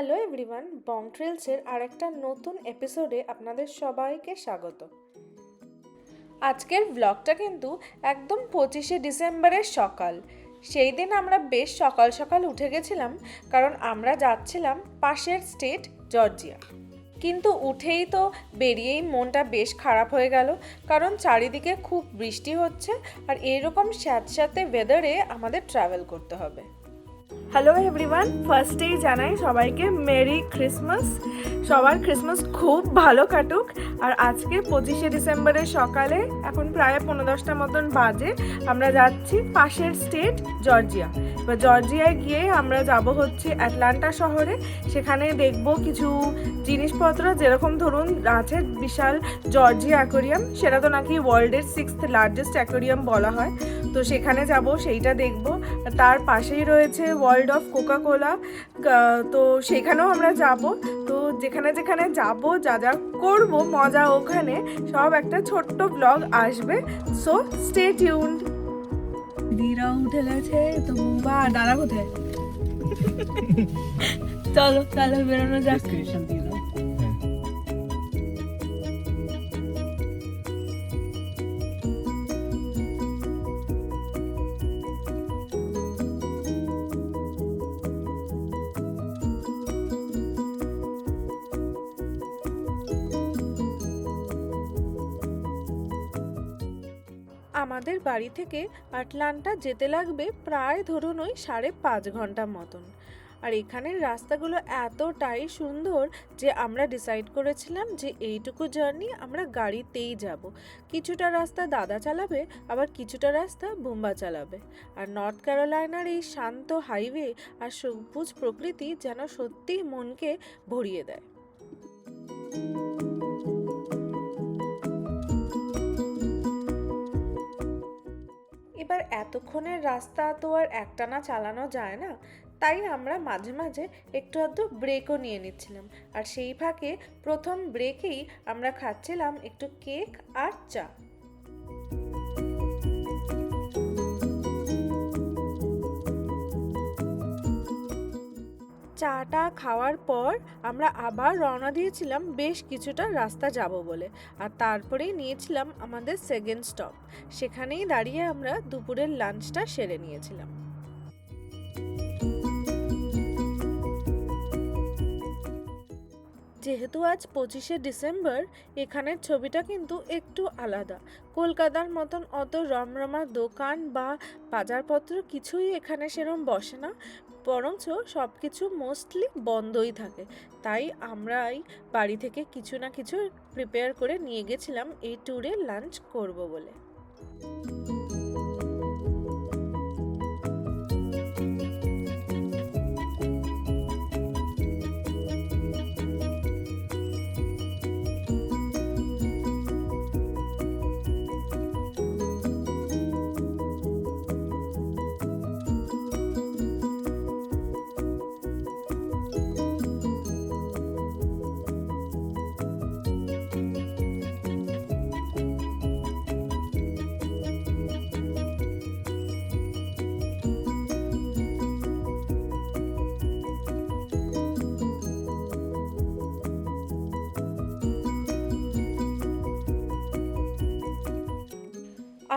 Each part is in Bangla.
হ্যালো এভরিওয়ান, বং ট্রেলসের আরেকটা নতুন এপিসোডে আপনাদের সবাইকে স্বাগত। আজকের ব্লগটা কিন্তু একদম 25শে ডিসেম্বরের সকাল। সেই দিন আমরা বেশ সকাল সকাল উঠে গেছিলাম, কারণ আমরা যাচ্ছিলাম পাশের স্টেট জর্জিয়া। কিন্তু উঠেই তো বেরিয়েই মনটা বেশ খারাপ হয়ে গেল, কারণ চারিদিকে খুব বৃষ্টি হচ্ছে আর এরকম স্যাঁতস্যাঁতে ওয়েদারে আমাদের ট্রাভেল করতে হবে। হ্যালো এভরিওয়ান, ফার্স্টেই জানাই সবাইকে মেরি ক্রিসমাস। সবার ক্রিসমাস খুব ভালো কাটুক। আর আজকে 25শে ডিসেম্বরের সকালে এখন প্রায় 10:15 মতন বাজে, আমরা যাচ্ছি পাশের স্টেট জর্জিয়া। এবার জর্জিয়ায় গিয়ে আমরা যাব হচ্ছে অ্যাটলান্টা শহরে। সেখানে দেখব কিছু জিনিসপত্র, যেরকম ধরুন আছে বিশাল জর্জিয়া অ্যাকোরিয়াম, সেটা তো নাকি ওয়ার্ল্ডের 6th লার্জেস্ট অ্যাকোরিয়াম বলা হয়। তো সেখানে যাব, সেইটা দেখব। তার পাশেই রয়েছে ওয়ার্ল্ড অফ কোকা কোলা, তো সেখানেও আমরা যাব। তো যেখানে যেখানে যাব, যা যা করব মজা, ওখানে সব একটা ছোট্ট ব্লগ আসবে। So stay tuned. দিদিরা উঠে গেছে, তো বা দাদা কোথায়? চলো তাহলে বেরোনো যাক। আমাদের বাড়ি থেকে আটলান্টা যেতে লাগবে প্রায় ধরুন ওই 5.5 ঘন্টা মতন। আর এখানের রাস্তাগুলো এতটাই সুন্দর যে আমরা ডিসাইড করেছিলাম যে এইটুকু জার্নি আমরা গাড়িতেই যাব। কিছুটা রাস্তা দাদা চালাবে, আবার কিছুটা রাস্তা বুম্বা চালাবে। আর নর্থ ক্যারোলাইনার এই শান্ত হাইওয়ে আর সবুজ প্রকৃতি যেন সত্যিই মনকে ভরিয়ে দেয়। এবার এতক্ষণের রাস্তা তো আর একটানা চালানো যায় না, তাই আমরা মাঝে মাঝে একটু আধটু ব্রেকও নিয়ে নিচ্ছিলাম। আর সেই ফাঁকে প্রথম ব্রেকেই আমরা খাচ্ছিলাম একটু কেক আর চা। চাটা খাওয়ার পর আমরা আবার রওনা দিয়েছিলাম বেশ কিছুটা রাস্তা যাব বলে। আর তারপরেই নিয়েছিলাম আমাদের সেকেন্ড স্টপ। সেখানেই দাঁড়িয়ে আমরা দুপুরের লাঞ্চটা সেরে নিয়েছিলাম। যেহেতু আজ 25শে ডিসেম্বর, এখানের ছবিটা কিন্তু একটু আলাদা। কলকাতার মতন অত রমরমা দোকান বা বাজারপত্র কিছুই এখানে সেরম বসে না, বরঞ্চ সব কিছু মোস্টলি বন্ধই থাকে। তাই আমরাই বাড়ি থেকে কিছু না কিছু প্রিপেয়ার করে নিয়ে গেছিলাম এই ট্যুরে লাঞ্চ করব বলে।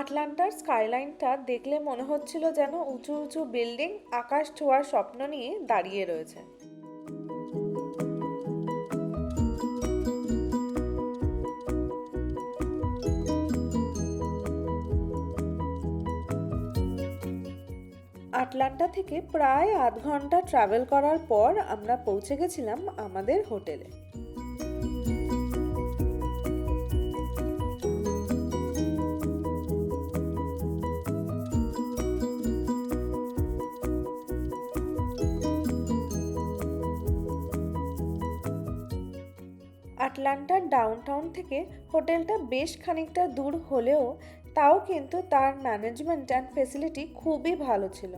আটলান্টার স্কাইলাইনটা দেখলে মনে হচ্ছিল যেন উঁচু উঁচু বিল্ডিং আকাশ ছোঁয়ার স্বপ্ন নিয়ে দাঁড়িয়ে রয়েছে। আটলান্টা থেকে প্রায় আধ ঘন্টা ট্রাভেল করার পর আমরা পৌঁছে গেছিলাম আমাদের হোটেলে। আটলান্টার ডাউনটাউন থেকে হোটেলটা বেশ খানিকটা দূর হলেও তাও কিন্তু তার ম্যানেজমেন্ট অ্যান্ড ফেসিলিটি খুবই ভালো ছিল।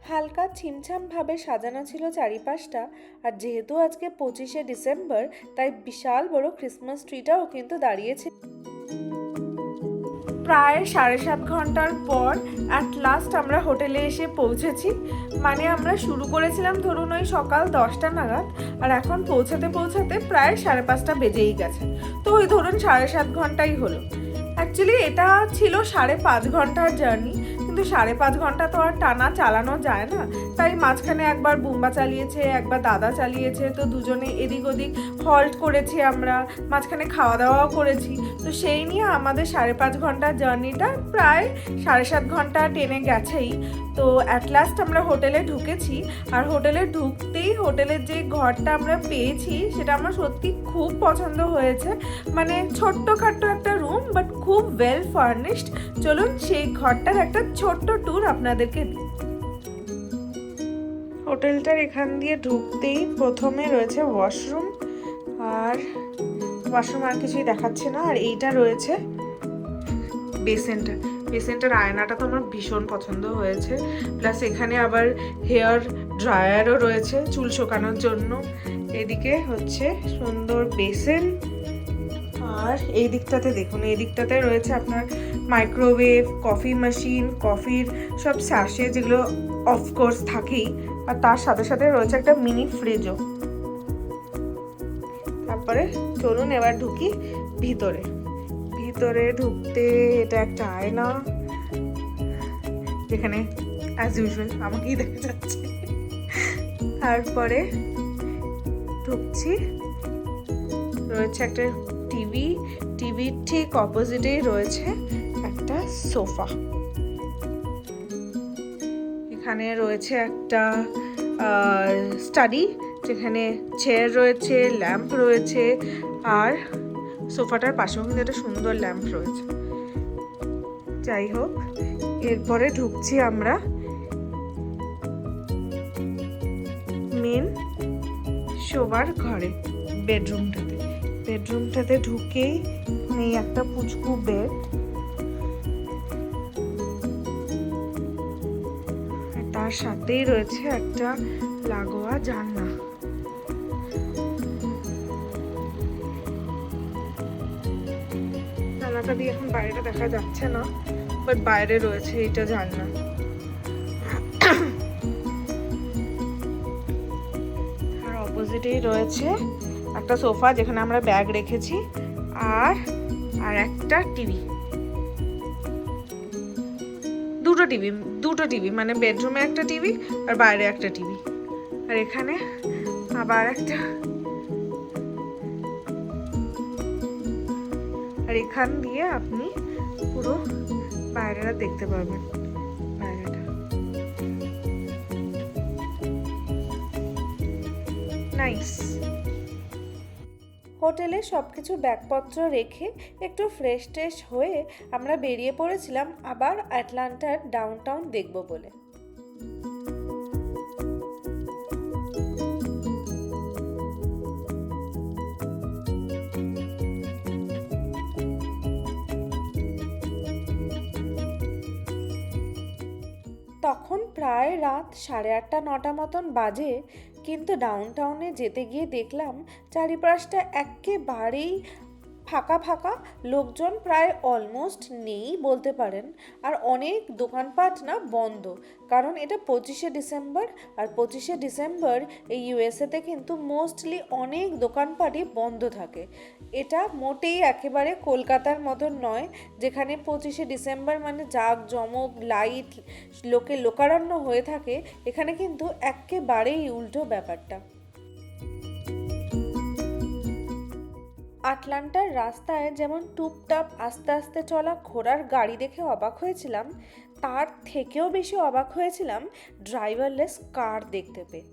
হালকা ছিমছাম ভাবে সাজানো ছিল চারিপাশটা। আর যেহেতু আজকে 25শে ডিসেম্বর, তাই বিশাল বড় ক্রিসমাস ট্রিটাও কিন্তু দাঁড়িয়েছে। প্রায় 7.5 ঘন্টার পর অ্যাট লাস্ট আমরা হোটেলে এসে পৌঁছেছি। মানে আমরা শুরু করেছিলাম ধরুন ওই সকাল 10টা নাগাদ, আর এখন পৌঁছাতে পৌঁছাতে প্রায় 5:30 বেজেই গেছে। তো ওই ধরুন 7.5 ঘন্টাই হলো। অ্যাকচুয়ালি এটা ছিল 5.5 ঘন্টার জার্নি, কিন্তু 5.5 ঘন্টা তো আর টানা চালানো যায় না, তাই মাঝখানে একবার বুম্বা চালিয়েছে, একবার দাদা চালিয়েছে, তো দুজনে এদিক ওদিক হল্ট করেছি, আমরা মাঝখানে খাওয়া দাওয়াও করেছি। তো সেই নিয়ে আমাদের 5.5 ঘন্টার জার্নিটা প্রায় 7.5 ঘন্টা টেনে গেছেই। তো অ্যাট লাস্ট আমরা হোটেলে ঢুকেছি, আর হোটেলে ঢুকতেই হোটেলের যে ঘরটা আমরা পেয়েছি সেটা আমার সত্যি খুব পছন্দ হয়েছে। মানে ছোট্টখাট্টো একটা রুম, বাট খুব ওয়েল ফার্নিশড। চলুন সেই ঘরটার একটা ছোট্ট ট্যুর আপনাদেরকে দিই। হোটেলটার এখান দিয়ে ঢুকতেই প্রথমে রয়েছে ওয়াশরুম, আর ওয়াশরুম আর কিছুই দেখাচ্ছে না। আর এইটা রয়েছে বেসেন্টার আয়নাটা তো আমার ভীষণ পছন্দ হয়েছে। প্লাস এখানে আবার হেয়ার ড্রায়ারও রয়েছে চুল শুকানোর জন্য। এদিকে হচ্ছে সুন্দর বেসিন, আর এই দিকটাতে দেখুন, এই দিকটাতে রয়েছে আপনার মাইক্রোওয়েভ, কফি মেশিন, কফির সব স্যাশে যেগুলো অফকোর্স থাকেই, আর তার সাথে সাথে রয়েছে একটা মিনি ফ্রিজও। তারপরে চলুন এবার ঢুকি ভিতরে। ভিতরে ঢুকতে এটা একটা আয়না, যেখানে অ্যাজ ইউজুয়াল আমাকেই দেখা যাচ্ছে। তারপরে ঢুকছি, রয়েছে একটা টিভির ঠিক অপোজিটেই রয়েছে একটা সোফা। এখানে রয়েছে একটা স্টাডি, যেখানে চেয়ার রয়েছে, ল্যাম্প রয়েছে, আর সোফাটার পাশেও কিন্তু একটা সুন্দর ল্যাম্প রয়েছে। যাই হোক, এরপরে ঢুকছি আমরা মেন শোবার ঘরে, বেডরুমটাতে ঢুকেই এই একটা পুচকু বেড, তার সাথেই রয়েছে একটা লাগোয়া জানলা। জানলাটা দিয়ে এখন বাইরেটা দেখা যাচ্ছে না, বাট বাইরে রয়েছে এটা জানলা। আর অপোজিটেই রয়েছে একটা সোফা, যেখানে আমরা ব্যাগ রেখেছি, আর একটা টিভি। দুটো টিভি, মানে বেডরুমে একটা টিভি আর বাইরে একটা টিভি। আর এখানে আবার একটা, আর এখান দিয়ে আপনি পুরো বাইরেটা দেখতে পারবেন। বাইরেটা নাইস। হোটেলে সব কিছু ব্যাগপত্র রেখে একটু ফ্রেশ হয়ে আমরা বেরিয়ে পড়েছিলাম আবার আটলান্টার ডাউনটাউন দেখব বলে। তখন প্রায় রাত 8:30-9টা মতন বাজে, কিন্তু ডাউনটাউনে যেতে গিয়ে দেখলাম চারিপাশটা একেবারেই ফাঁকা ফাঁকা, লোকজন প্রায় অলমোস্ট নেই বলতে পারেন। আর অনেক দোকানপাট না বন্ধ, কারণ এটা 25শে ডিসেম্বর, আর 25শে ডিসেম্বর এই ইউএসএতে কিন্তু মোস্টলি অনেক দোকানপাটই বন্ধ থাকে। এটা মোটেই একেবারে কলকাতার মতন নয়, যেখানে 25শে ডিসেম্বর মানে জাঁকজমক, লাইট, লোকে লোকারণ্য হয়ে থাকে। এখানে কিন্তু একেবারেই উল্টো ব্যাপারটা। আটলান্টার রাস্তায় যেমন টুপটাপ আস্তে আস্তে চলা ঘোড়ার গাড়ি দেখে অবাক হয়েছিলাম, তার থেকেও বেশি অবাক হয়েছিলাম ড্রাইভারলেস কার দেখতে পেয়ে।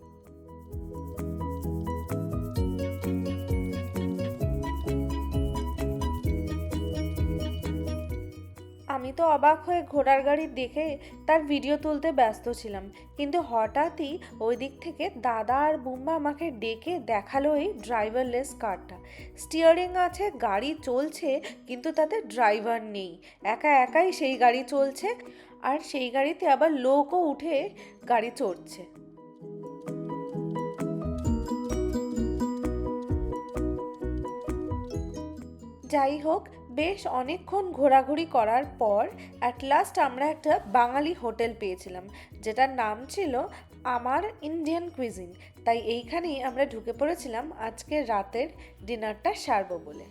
আমি তো অবাক হয়ে ঘোড়ার গাড়ি দেখে তার ভিডিও তুলতে ব্যস্ত ছিলাম, কিন্তু হঠাৎই ওই দিক থেকে দাদা আর বুম্বা আমাকে ডেকে দেখালো এই ড্রাইভারলেস কারটা। স্টিয়ারিং আছে, গাড়ি চলছে, কিন্তু তাতে ড্রাইভার নেই, একা একাই সেই গাড়ি চলছে, আর সেই গাড়িতে আবার লোকও উঠে গাড়ি চড়ছে। যাই হোক, বেশ অনেকক্ষণ ঘোরাঘুরি করার পর অ্যাট লাস্ট আমরা একটা বাঙালি হোটেল পেয়েছিলাম, যেটার নাম ছিল আমার ইন্ডিয়ান কুইজিন। তাই এইখানেই আমরা ঢুকে পড়েছিলাম আজকের রাতের ডিনারটা সারবো বলে।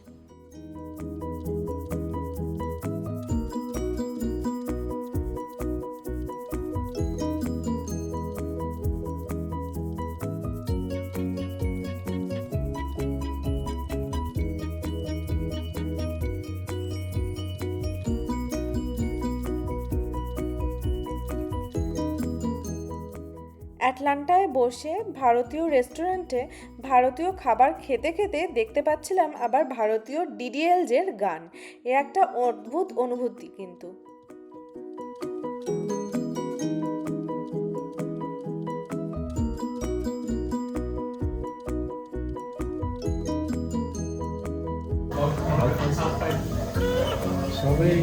অ্যাটলান্টায় বসে ভারতীয় রেস্টুরেন্টে ভারতীয় খাবার খেতে খেতে দেখতে পাচ্ছিলাম আবার ভারতীয় ডিডিএলজের গান। এ একটা অদ্ভুত অনুভূতি কিন্তু। সবাই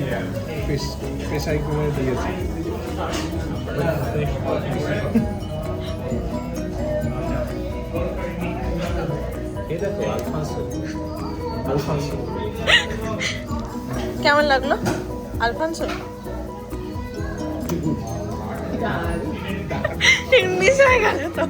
পেশাই করে দিয়েছে। কেমন লাগলো আলফানসো? মিস হয়ে গেল তো।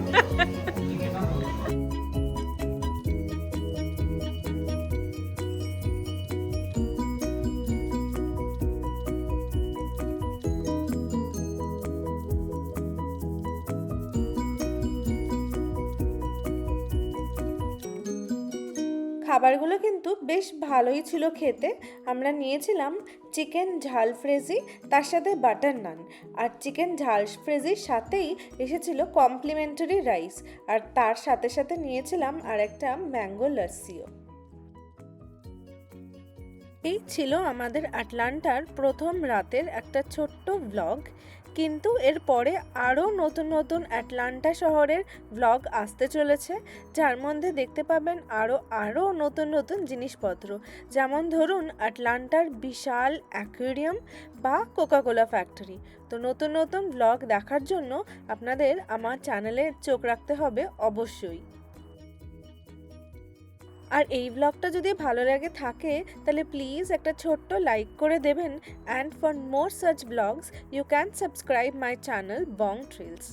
খাবারগুলো কিন্তু বেশ ভালোই ছিল খেতে। আমরা নিয়েছিলাম চিকেন ঝাল ফ্রেজি, তার সাথে বাটার নান, আর চিকেন ঝাল ফ্রেজির সাথেই এসেছিল কমপ্লিমেন্টারি রাইস, আর তার সাথে সাথে নিয়েছিলাম আর একটা ম্যাঙ্গো লাস্সিও। এই ছিল আমাদের আটলান্টার প্রথম রাতের একটা ছোট্ট ব্লগ। কিন্তু এরপরে আরও নতুন নতুন অ্যাটলান্টা শহরের ব্লগ আসতে চলেছে, যার মধ্যে দেখতে পাবেন আরও নতুন নতুন জিনিসপত্র, যেমন ধরুন আটলান্টার বিশাল অ্যাকুয়ারিয়াম বা কোকাকোলা ফ্যাক্টরি। তো নতুন নতুন ব্লগ দেখার জন্য আপনাদের আমার চ্যানেলে চোখ রাখতে হবে অবশ্যই। আর এই ব্লগটা যদি ভালো লাগে থাকে তাহলে প্লিজ একটা ছোট্ট লাইক করে দেবেন। And for more such blogs you can subscribe my channel Bong trails.